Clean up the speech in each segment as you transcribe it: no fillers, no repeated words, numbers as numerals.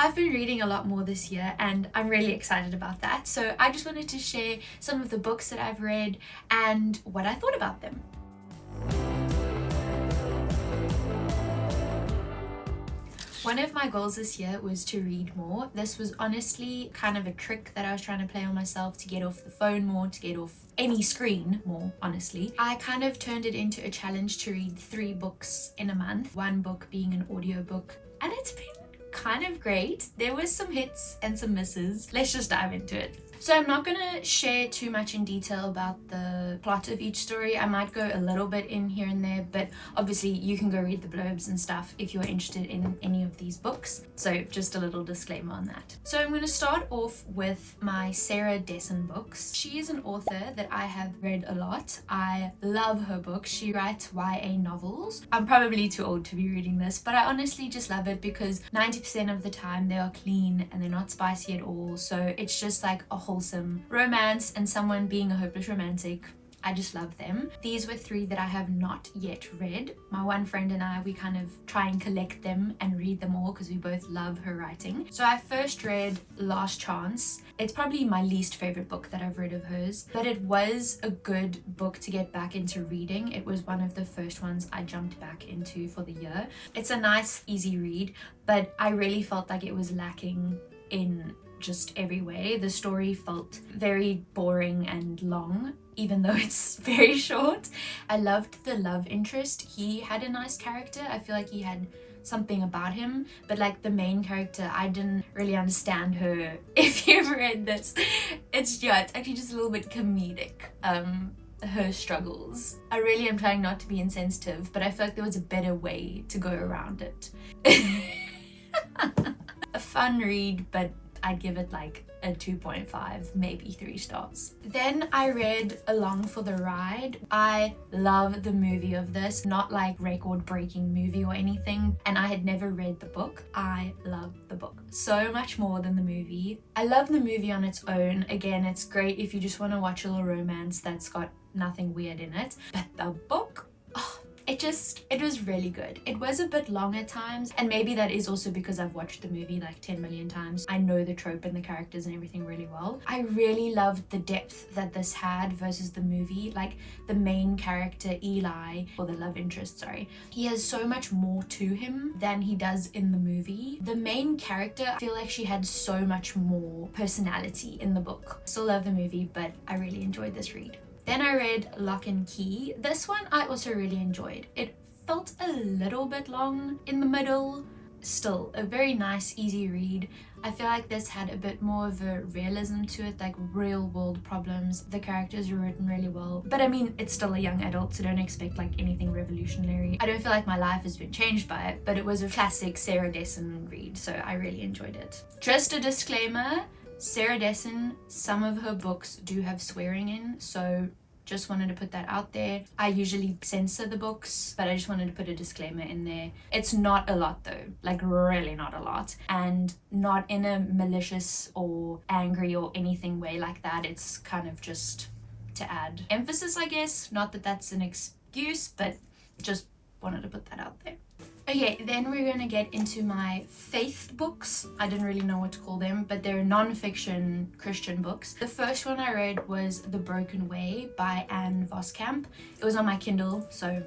I've been reading a lot more this year and I'm really excited about that. So I just wanted to share some of the books that I've read and what I thought about them. One of my goals this year was to read more. This was honestly kind of a trick that I was trying to play on myself to get off the phone more, to get off any screen more, honestly. I kind of turned it into a challenge to read 3 books in a month, 1 book being an audiobook, and it's been kind of great. There was some hits and some misses. Let's just dive into it. So I'm not gonna share too much in detail about the plot of each story. I might go a little bit in here and there, but obviously you can go read the blurbs and stuff if you're interested in any of these books. So just a little disclaimer on that. So I'm gonna start off with my Sarah Dessen books. She is an author that I have read a lot. I love her books. She writes YA novels. I'm probably too old to be reading this, but I honestly just love it because 90% of the time they are clean and they're not spicy at all. So it's just like a wholesome romance and someone being a hopeless romantic. I just love them. These were 3 that I have not yet read. My one friend and I, we kind of try and collect them and read them all because we both love her writing. So I first read Last Chance. It's probably my least favorite book that I've read of hers, but it was a good book to get back into reading. It was one of the first ones I jumped back into for the year. It's a nice, easy read, but I really felt like it was lacking in just every way. The story felt very boring and long, even though it's very short. I loved the love interest. He had a nice character. I feel like he had something about him, but like the main character, I didn't really understand her. If you've read this, it's actually just a little bit comedic. Her struggles. I really am trying not to be insensitive, but I feel like there was a better way to go around it. A fun read, but I'd give it like a 2.5, maybe 3 stars. Then I read Along for the Ride. I love the movie of this, not like record-breaking movie or anything, and I had never read the book. I love the book so much more than the movie. I love the movie on its own. Again, it's great if you just want to watch a little romance that's got nothing weird in it, but the book, it was really good. It was a bit long at times, and maybe that is also because I've watched the movie like 10 million times. I know the trope and the characters and everything really well. I really loved the depth that this had versus the movie. Like the main character, Eli, or the love interest, sorry, he has so much more to him than he does in the movie. The main character, I feel like she had so much more personality in the book. Still love the movie, but I really enjoyed this read. Then I read Lock and Key. This one I also really enjoyed. It felt a little bit long in the middle. Still a very nice, easy read. I feel like this had a bit more of a realism to it, like real world problems. The characters were written really well. But I mean, it's still a young adult, so don't expect like anything revolutionary. I don't feel like my life has been changed by it, but it was a classic Sarah Dessen read, so I really enjoyed it. Just a disclaimer, Sarah Dessen, some of her books do have swearing in, so just wanted to put that out there. I usually censor the books, but I just wanted to put a disclaimer in there. It's not a lot though, like really not a lot, and not in a malicious or angry or anything way like that. It's kind of just to add emphasis, I guess. Not that that's an excuse, but just wanted to put that out there. Okay, then we're gonna get into my faith books. I didn't really know what to call them, but they're non-fiction Christian books. The first one I read was The Borken Way by Ann Voskamp. It was on my Kindle, so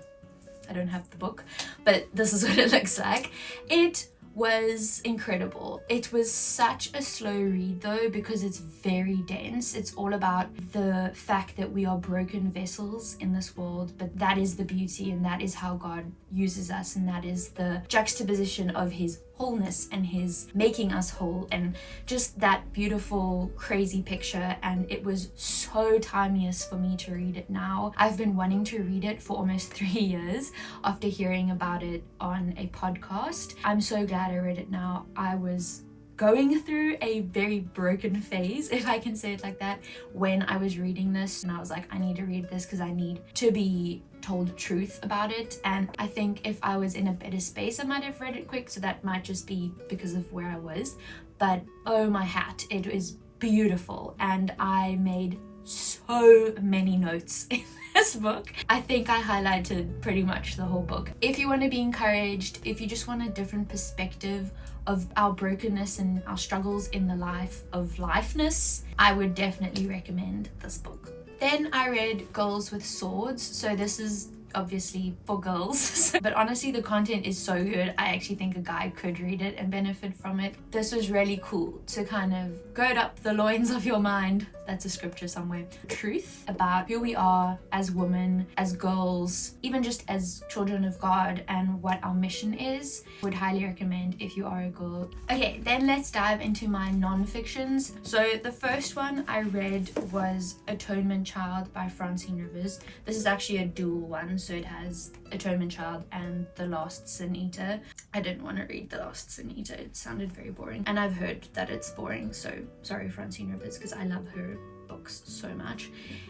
I don't have the book, but this is what it looks like. It was incredible. It was such a slow read though, because it's very dense. It's all about the fact that we are broken vessels in this world, but that is the beauty and that is how God uses us, and that is the juxtaposition of his wholeness and his making us whole, and just that beautiful crazy picture. And it was so timeless for me to read it now. I've been wanting to read it for almost 3 years after hearing about it on a podcast. I'm so glad I read it now. I was going through a very broken phase, if I can say it like that, when I was reading this, and I was like, I need to read this because I need to be told the truth about it. And I think if I was in a better space, I might have read it quick, so that might just be because of where I was. But oh my hat, it was beautiful, and I made so many notes in this book. I think I highlighted pretty much the whole book. If you want to be encouraged, if you just want a different perspective of our brokenness and our struggles in the life of lifeness, I would definitely recommend this book. Then I read Girls with Swords. So this is obviously for girls, but honestly the content is so good. I actually think a guy could read it and benefit from it. This was really cool to kind of gird up the loins of your mind. That's a scripture somewhere. Truth about who we are as women, as girls, even just as children of God, and what our mission is. Would highly recommend if you are a girl. Okay, then let's dive into my non-fictions. So the first one I read was Atonement Child by Francine Rivers. This is actually a dual one, so it has Atonement Child and The Last Sin Eater. I didn't want to read The Last Sin Eater, it sounded very boring, and I've heard that it's boring, so sorry Francine Rivers, because I love her books so much.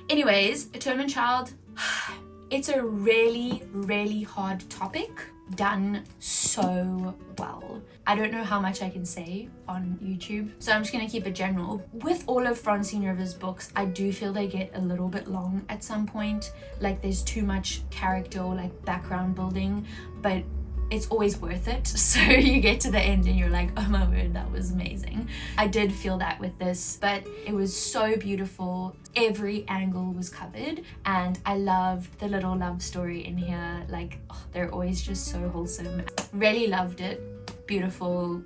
Anyways, Atonement Child, it's a really hard topic, done so well. I don't know how much I can say on YouTube, so I'm just gonna keep it general. With all of Francine Rivers' books, I do feel they get a little bit long at some point. Like there's too much character or like background building, but it's always worth it. So you get to the end and you're like, oh my word, that was amazing. I did feel that with this, but it was so beautiful. Every angle was covered, and I loved the little love story in here. Like, oh, they're always just so wholesome. Really loved it. Beautiful.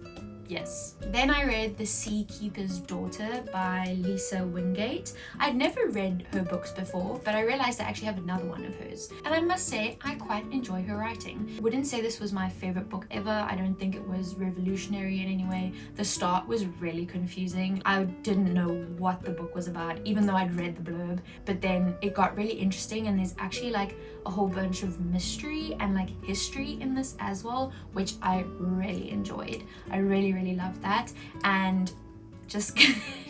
Yes. Then I read The Seakeeper's Daughter by Lisa Wingate. I'd never read her books before, but I realized I actually have another one of hers. And I must say, I quite enjoy her writing. Wouldn't say this was my favorite book ever. I don't think it was revolutionary in any way. The start was really confusing. I didn't know what the book was about, even though I'd read the blurb. But then it got really interesting, and there's actually like a whole bunch of mystery and like history in this as well, which I really enjoyed. I really loved that. And just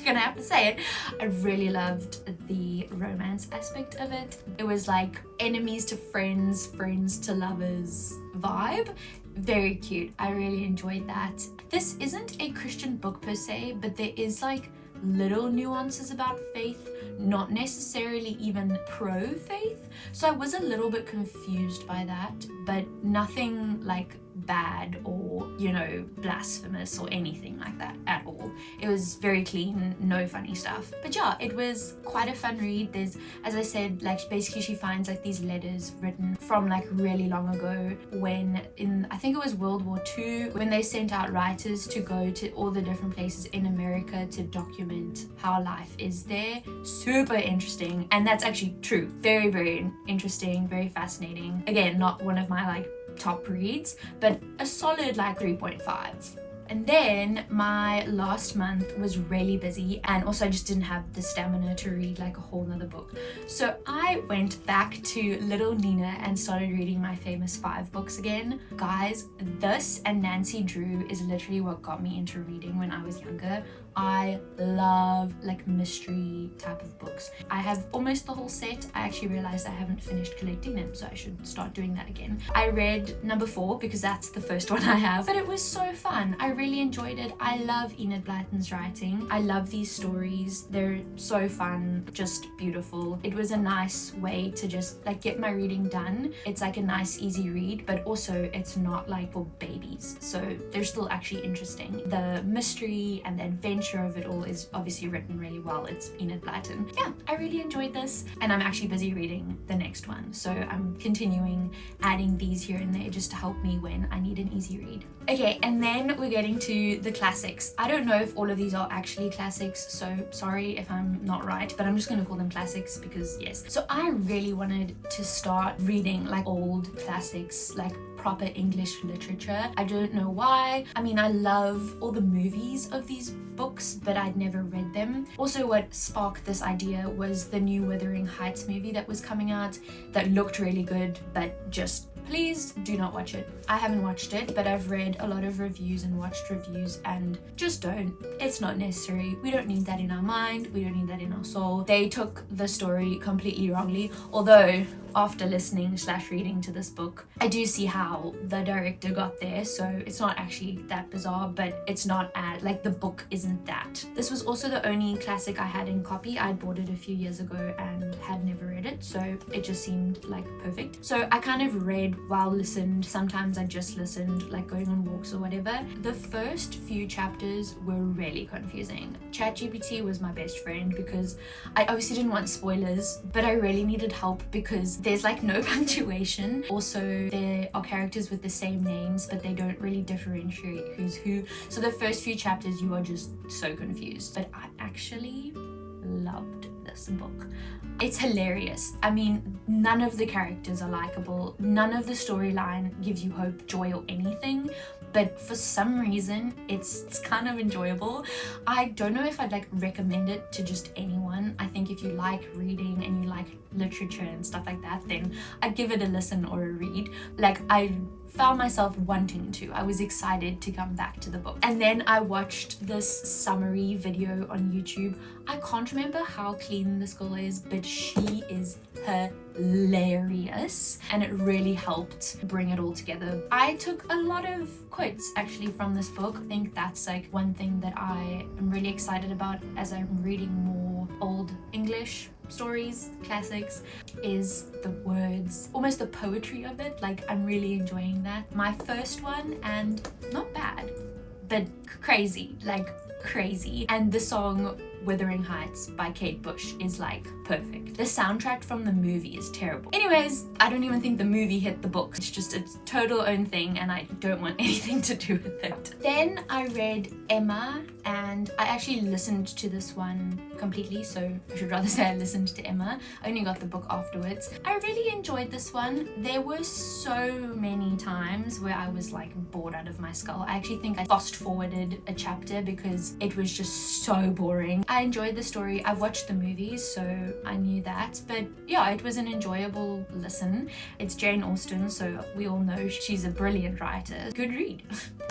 gonna have to say it, I really loved the romance aspect of it. It was like enemies to friends, friends to lovers vibe. Very cute. I really enjoyed that. This isn't a Christian book per se, but there is like little nuances about faith, not necessarily even pro-faith. So I was a little bit confused by that, but nothing like bad or, you know, blasphemous or anything like that at all. It was very clean, no funny stuff. But yeah, it was quite a fun read. There's, as I said, like basically she finds like these letters written from like really long ago, when in, I think it was World War II, when they sent out writers to go to all the different places in America to document how life is there. Super interesting, and that's actually true. Very interesting, very fascinating. Again, not one of my like top reads, but a solid like 3.5. And then my last month was really busy, and also I just didn't have the stamina to read like a whole nother book. So I went back to Little Nina and started reading my famous 5 books again. Guys, this and Nancy Drew is literally what got me into reading when I was younger. I love like mystery type of books. I have almost the whole set. I actually realized I haven't finished collecting them, so I should start doing that again. I read number 4 because that's the first one I have, but it was so fun. I really enjoyed it. I love Enid Blyton's writing. I love these stories. They're so fun, just beautiful. It was a nice way to just like get my reading done. It's like a nice easy read, but also it's not like for babies, so they're still actually interesting. The mystery and the adventure of it all is obviously written really well. It's Enid Blyton. Yeah, I really enjoyed this, and I'm actually busy reading the next one, so I'm continuing adding these here and there just to help me when I need an easy read. Okay, and then we're getting to the classics. I don't know if all of these are actually classics, so sorry if I'm not right, but I'm just gonna call them classics because yes. So I really wanted to start reading like old classics, like proper English literature. I don't know why. I mean, I love all the movies of these books, but I'd never read them. Also, what sparked this idea was the new Wuthering Heights movie that was coming out that looked really good, but just please do not watch it. I haven't watched it, but I've read a lot of reviews and watched reviews, and just don't. It's not necessary. We don't need that in our mind. We don't need that in our soul. They took the story completely wrongly, although after listening / reading to this book, I do see how the director got there, so it's not actually that bizarre, but it's not as, like, the book isn't that. This was also the only classic I had in copy. I bought it a few years ago and had never read it, so it just seemed like perfect. So I kind of read while listened. Sometimes I just listened, like going on walks or whatever. The first few chapters were really confusing. ChatGPT was my best friend because I obviously didn't want spoilers, but I really needed help because there's like no punctuation. Also, there are characters with the same names, but they don't really differentiate who's who. So the first few chapters you are just so confused. But I actually loved this book. It's hilarious. I mean, none of the characters are likable. None of the storyline gives you hope, joy, or anything. But for some reason, it's kind of enjoyable. I don't know if I'd like recommend it to just anyone. I think if you like reading and you like literature and stuff like that, then I'd give it a listen or a read. Like, I found myself wanting to. I was excited to come back to the book. And then I watched this summary video on YouTube. I can't remember how clean this girl is, but she is hilarious, and it really helped bring it all together. I took a lot of quotes actually from this book. I think that's like one thing that I am really excited about as I'm reading more old English stories, classics, is the words, almost the poetry of it. Like, I'm really enjoying that. My first one, and not bad, but crazy, like crazy. And the song Wuthering Heights by Kate Bush is like perfect. The soundtrack from the movie is terrible. Anyways, I don't even think the movie hit the book. It's just a total own thing and I don't want anything to do with it. Then I read Emma, and I actually listened to this one completely, so I should rather say I listened to Emma. I only got the book afterwards. I really enjoyed this one. There were so many times where I was like bored out of my skull. I actually think I fast forwarded a chapter because it was just so boring. I enjoyed the story. I've watched the movies, so I knew that. But yeah, it was an enjoyable listen. It's Jane Austen, so we all know she's a brilliant writer. Good read.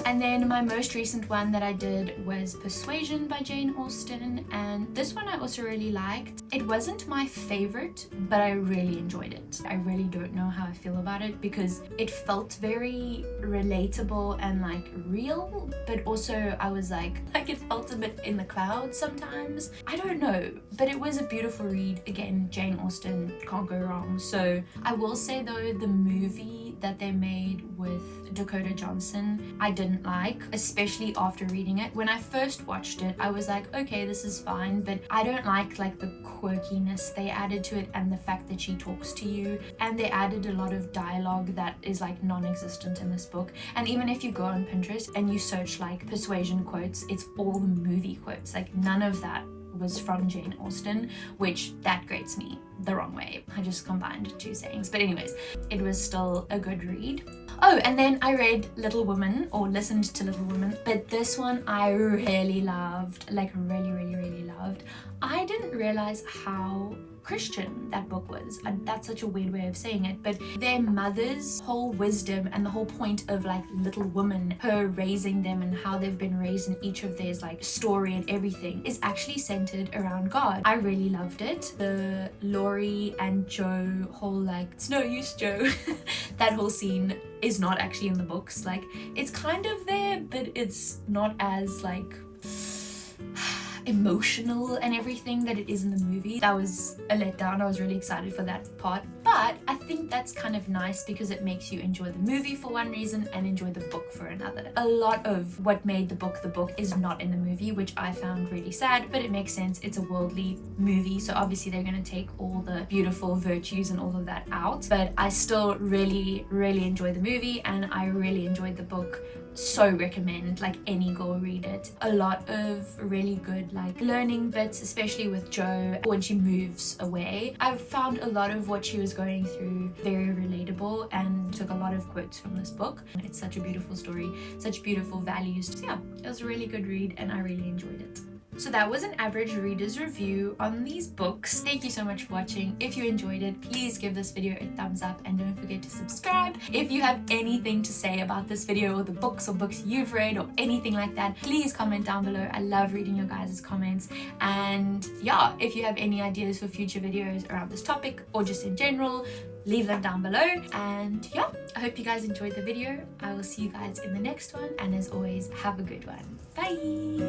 And then my most recent one that I did was Persuasion by Jane Austen, and this one I also really liked. It wasn't my favorite, but I really enjoyed it. I really don't know how I feel about it because it felt very relatable and like real, but also I was like it felt a bit in the clouds sometimes. I don't know, but it was a beautiful read. Again, Jane Austen, can't go wrong. So I will say though, the movie that they made with Dakota Johnson, I didn't like, especially after reading it. When I first watched it, I was like, okay, this is fine, but I don't like the quirkiness they added to it and the fact that she talks to you, and they added a lot of dialogue that is like non-existent in this book. And even if you go on Pinterest and you search like persuasion quotes, it's all the movie quotes. Like, none of that was from Jane Austen, which that grates me the wrong way. I just combined two sayings. But anyways, it was still a good read. Oh, and then I read Little Women, or listened to Little Women, but this one I really loved, like really loved. I didn't realize how Christian that book was. That's such a weird way of saying it, but their mother's whole wisdom and the whole point of like Little Women, her raising them and how they've been raised in each of theirs like story and everything, is actually centered around God. I really loved it. The Laurie and Joe whole like, it's no use Joe, that whole scene is not actually in the books. Like, it's kind of there, but it's not as like emotional and everything that it is in the movie. That was a letdown. I was really excited for that part, but I think that's kind of nice because it makes you enjoy the movie for one reason and enjoy the book for another. A lot of what made the book is not in the movie, which I found really sad, but it makes sense. It's a worldly movie, so obviously they're going to take all the beautiful virtues and all of that out, but I still really enjoy the movie and I really enjoyed the book. So recommend, like, any girl read it. A lot of really good like learning bits, especially with Jo when she moves away. I've found a lot of what she was going through very relatable and took a lot of quotes from this book. It's such a beautiful story, such beautiful values. So yeah, it was a really good read and I really enjoyed it. So that was an average reader's review on these books. Thank you so much for watching. If you enjoyed it, please give this video a thumbs up and don't forget to subscribe. If you have anything to say about this video or the books or books you've read or anything like that, please comment down below. I love reading your guys' comments. And yeah, if you have any ideas for future videos around this topic or just in general, leave them down below. And yeah, I hope you guys enjoyed the video. I will see you guys in the next one, and as always, have a good one. Bye.